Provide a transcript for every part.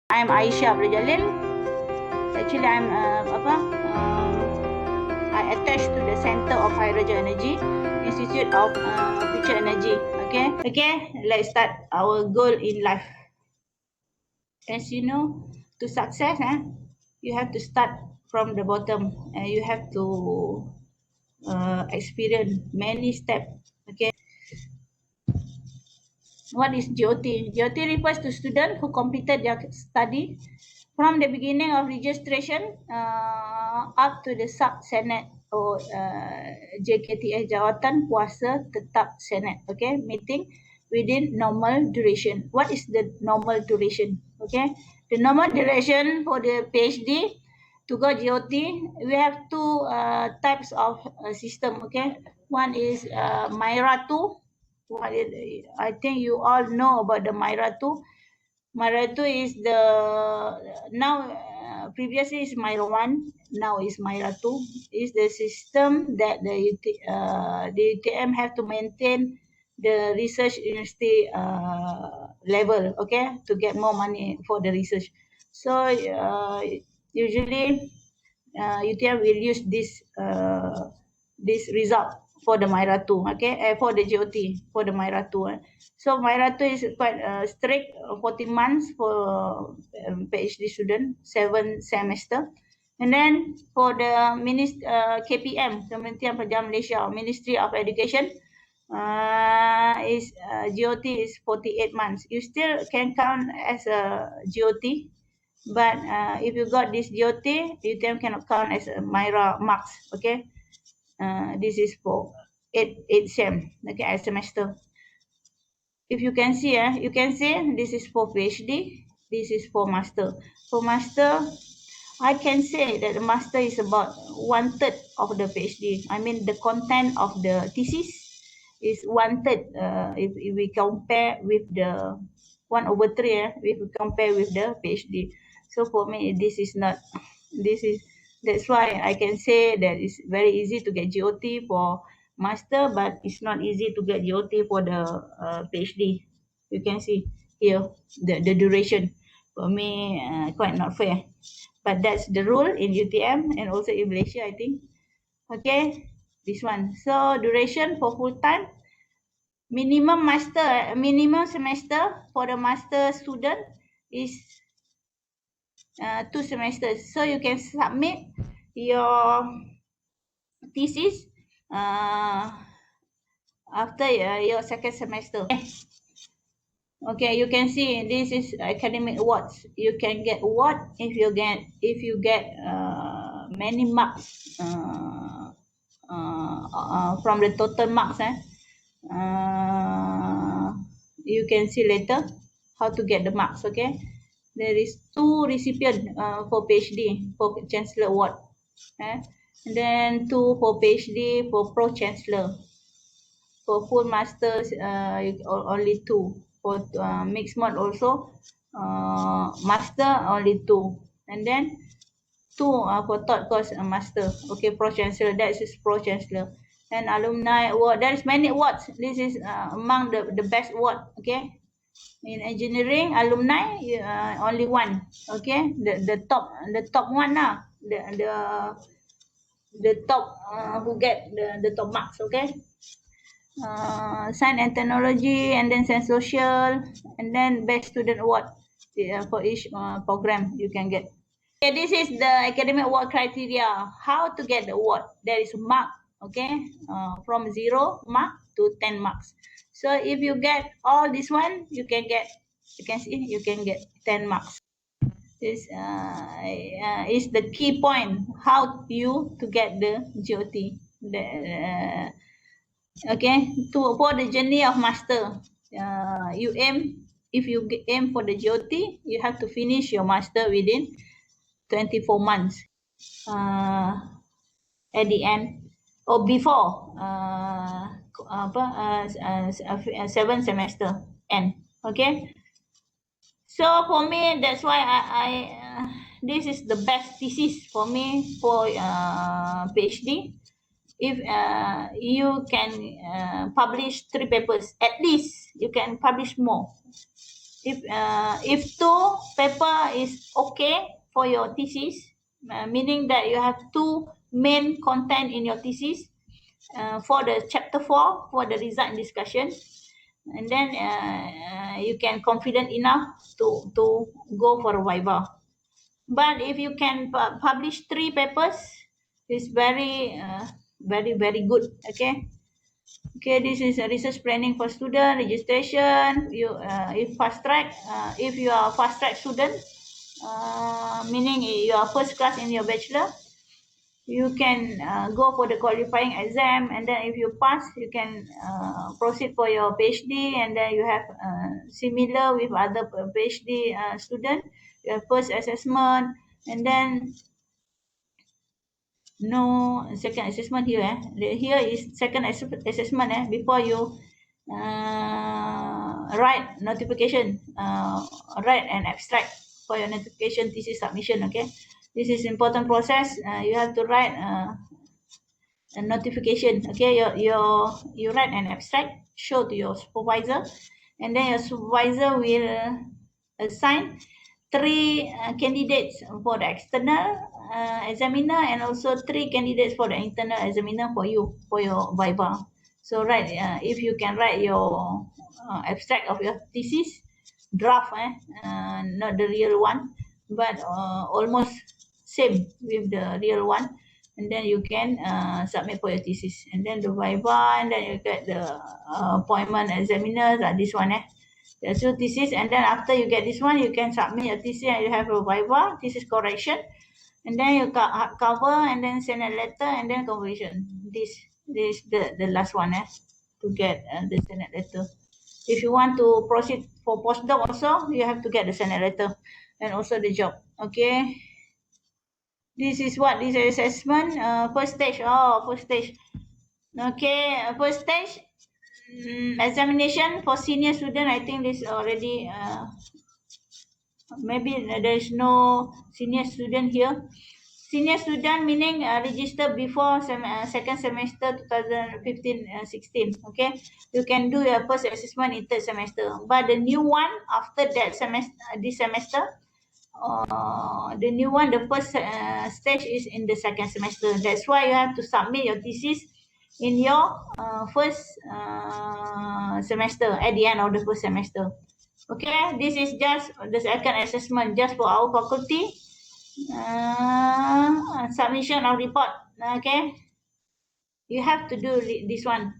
I'm Aisha Abdul Jalil. Actually, I attached to the Center of Hydrogen Energy, Institute of Future Energy. Okay. Let's start our goal in life. As you know, to success, you have to start from the bottom, and you have to experience many steps. Okay. What is GOT? GOT refers to students who completed their study from the beginning of registration up to the sub-senate or JKTS Jawatan Kuasa Tetap Senate, okay, meeting within normal duration. What is the normal duration? Okay, the normal duration for the PhD to go GOT, we have two types of system, okay. One is Myra 2. I think you all know about the Myra 2. Myra 2 is the now previously is Myra 1, now is Myra 2. Is the system that the UTM have to maintain the research university level, okay, to get more money for the research. So usually UTM will use this result for the Myra 2, okay, for the GOT, for the Myra 2. So Myra 2 is quite strict, 14 months for PhD student, 7 semester. And then for the KPM, Kementerian Pendidikan Malaysia, Ministry of Education, is GOT is 48 months. You still can count as a GOT, but if you got this GOT, UTM cannot count as a Myra marks, okay. This is for 8 sem, okay, a semester. If you can see, this is for PhD, this is for master. For master, I can say that the master is about 1/3 of the PhD. I mean, the content of the thesis is 1/3. If we compare with the 1/3, if we compare with the PhD. So for me, this is not. That's why I can say that it's very easy to get GOT for master, but it's not easy to get GOT for the PhD. You can see here the duration. For me, quite not fair. But that's the rule in UTM and also in Malaysia, I think. Okay, this one. So duration for full time, minimum semester for the master student is 2 semesters. So you can submit your thesis after your second semester. Okay, you can see this is academic awards. You can get award if you get many marks from the total marks. You can see later how to get the marks. Okay, there is 2 recipients for PhD for Chancellor Award, and then 2 for PhD for Pro Chancellor. For full masters, only 2. For mixed mod also, master only 2, and then 2 for third course master. Okay, Pro Chancellor, that is Pro Chancellor. And alumni award, there is many awards. This is among the best award. Okay, in engineering alumni, only 1. Okay, the top one now, the top who get the top marks. Okay. Science and Technology, and then Science Social, and then Best Student Award for each program you can get. Okay, this is the academic award criteria. How to get the award? There is mark, okay, from 0 mark to 10 marks. So if you get all this one, you can get 10 marks. This is the key point. How you to get the GOT? Okay, for the journey of master, if you aim for the GOT, you have to finish your master within 24 months at the end or before 7 semester end. Okay, so for me, that's why I this is the best thesis for me for PhD. If you can publish 3 papers, at least you can publish more. If 2 paper is okay for your thesis, meaning that you have 2 main content in your thesis. For the chapter 4, for the result and discussion, and then you can confident enough to go for a viva. But if you can publish 3 papers, it's very very good. Okay, this is a research planning for student registration. You if fast track, if you are a fast track student, meaning you are first class in your bachelor, you can go for the qualifying exam, and then if you pass, you can proceed for your PhD, and then you have similar with other PhD student. You have first assessment, and then no second assessment here. Here is second assessment before you write notification, write an abstract for your notification thesis submission. Okay, this is important process. You have to write a notification. Okay, you write an abstract, show to your supervisor, and then your supervisor will assign 3 candidates for the external examiner, and also 3 candidates for the internal examiner for you for your viva. So write, if you can write your abstract of your thesis, draft, not the real one, but almost same with the real one, and then you can submit for your thesis, and then the viva, and then you get the appointment examiners, this one. There's your thesis, and then after you get this one, you can submit your thesis, and you have a viva, thesis correction, and then you cover, and then send a letter, and then conversion. This the last one to get the Senate letter. If you want to proceed for postdoc also, you have to get the Senate letter and also the job. Okay. This is what this assessment. First stage. First stage. Okay, first stage examination for senior student. I think this already maybe there is no senior student here. Senior student meaning registered before second semester 2015-16. Okay, you can do your first assessment in third semester, but the new one after that semester, this semester, the new one, the first stage is in the second semester. That's why you have to submit your thesis in your first semester, at the end of the first semester. Okay, this is just the second assessment just for our faculty. Submission of report. Okay, you have to do this one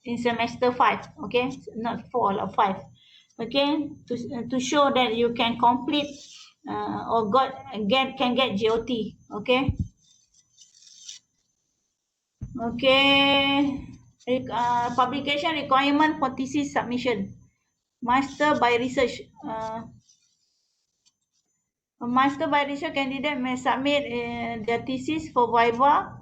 in semester 5. Okay, not 4 or 5. Okay, to show that you can complete or can get GOT. Okay. Okay. Publication requirement for thesis submission. Master by research. A master by research candidate may submit their thesis for viva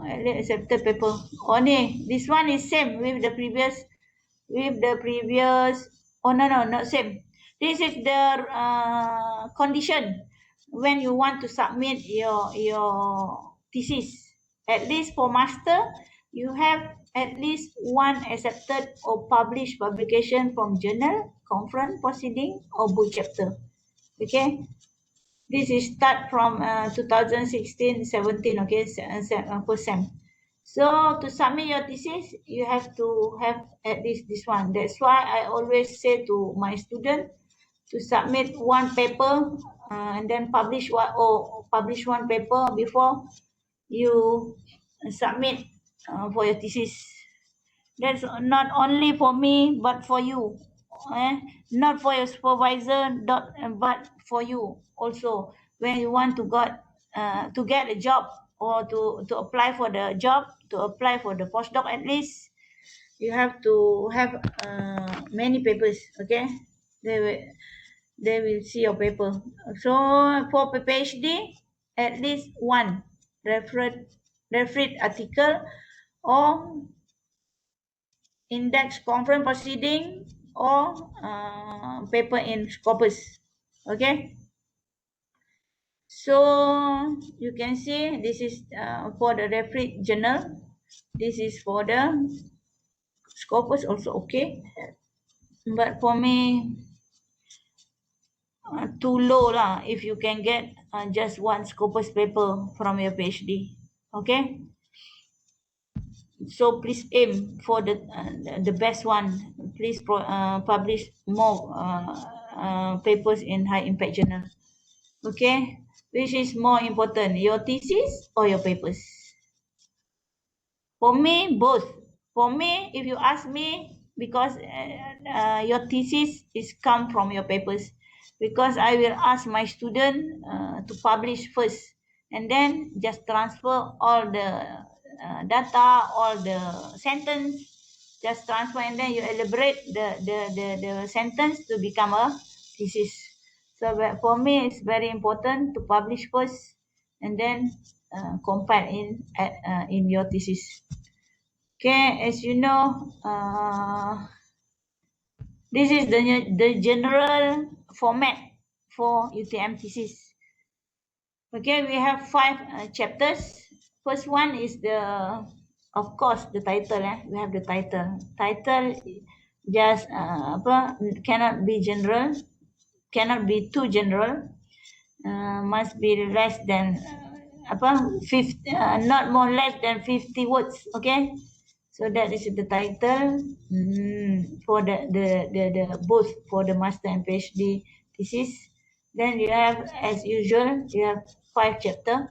accepted paper. Only this one is same with the previous. Oh no, not same. This is the condition when you want to submit your thesis. At least for master, you have at least 1 accepted or published publication from journal, conference, proceeding, or book chapter. Okay, this is start from 2016-17. Okay, first sem. So to submit your thesis, you have to have at least this one. That's why I always say to my student to submit 1 paper and then publish 1 paper before you submit for your thesis. That's not only for me but for you. Not for your supervisor, but for you also. When you want to get a job, or to apply for the job, to apply for the postdoc, at least you have to have many papers. Okay, they will see your paper. So for PhD, at least 1 referred article or index conference proceeding or paper in Scopus. Okay, so you can see this is for the referred journal. This is for the Scopus also. Okay, but for me too low lah if you can get just one Scopus paper from your PhD. Okay, so please aim for the best one. Please publish more papers in high impact journal. Okay, which is more important, your thesis or your papers? For me, both. For me, if you ask me, because your thesis is come from your papers, because I will ask my student to publish first, and then just transfer all the data, all the sentence, just transfer, and then you elaborate the sentence to become a thesis. So for me, it's very important to publish first, and then compile in your thesis. Okay, as you know, this is the general format for UTM thesis. Okay, we have 5 chapters. First one is of course, the title. We have the title. Title just cannot be general, cannot be too general. Must be less than 50, not more less than 50 words. Okay. So that is the title for the both for the master and PhD thesis. Then you have, as usual, you have 5 chapters.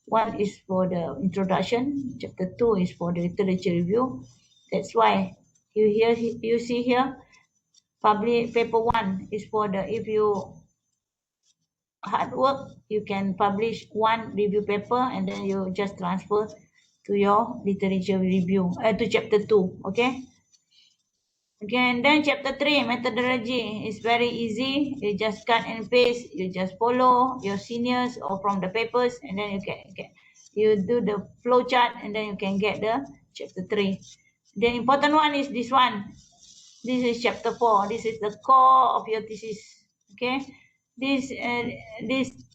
One is for the introduction. Chapter 2 is for the literature review. That's why you see here, public paper 1 is for the, if you hard work, you can publish 1 review paper and then you just transfer to your literature review, to chapter 2. Okay. Again, then chapter 3, methodology, is very easy. You just cut and paste. You just follow your seniors or from the papers, and then you do the flow chart, and then you can get the chapter 3. The important one is this one. This is chapter 4. This is the core of your thesis. Okay, this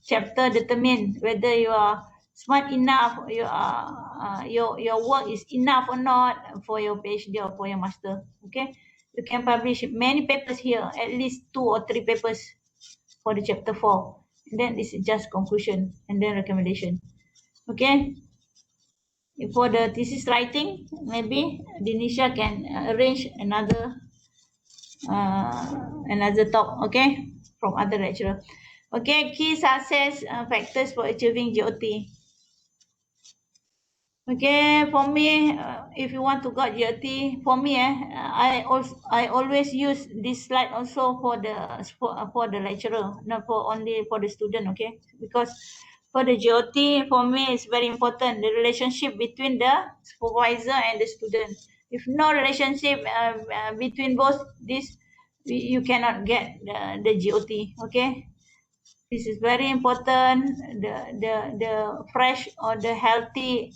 chapter determine whether you are smart enough, you are your work is enough or not for your PhD or for your master. Okay, you can publish many papers here, at least 2 or 3 papers for the chapter 4. And then this is just conclusion and then recommendation. Okay, for the thesis writing, maybe Denisha can arrange another talk, okay, from other lecturer. Okay, key success factors for achieving GOT. Okay, for me, if you want to got GOT, for me, I always use this slide also for the lecturer, not for only for the student. Okay, because for the GOT, for me, it's very important, the relationship between the supervisor and the student. If no relationship between both these, you cannot get the GOT. Okay, this is very important. The fresh or the healthy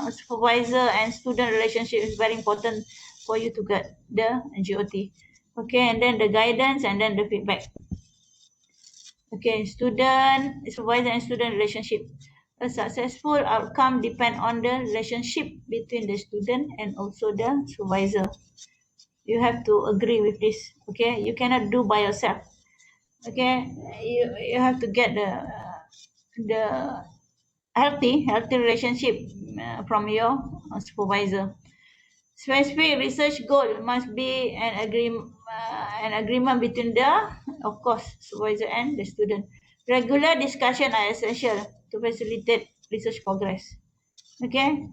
supervisor and student relationship is very important for you to get the GOT. Okay, and then the guidance and then the feedback. Okay, student, supervisor and student relationship. A successful outcome depends on the relationship between the student and also the supervisor. You have to agree with this. Okay, you cannot do by yourself. Okay, you have to get the healthy relationship from your supervisor. Specific research goal must be an agreement between the, of course, supervisor and the student. Regular discussion are essential to facilitate research progress. Okay,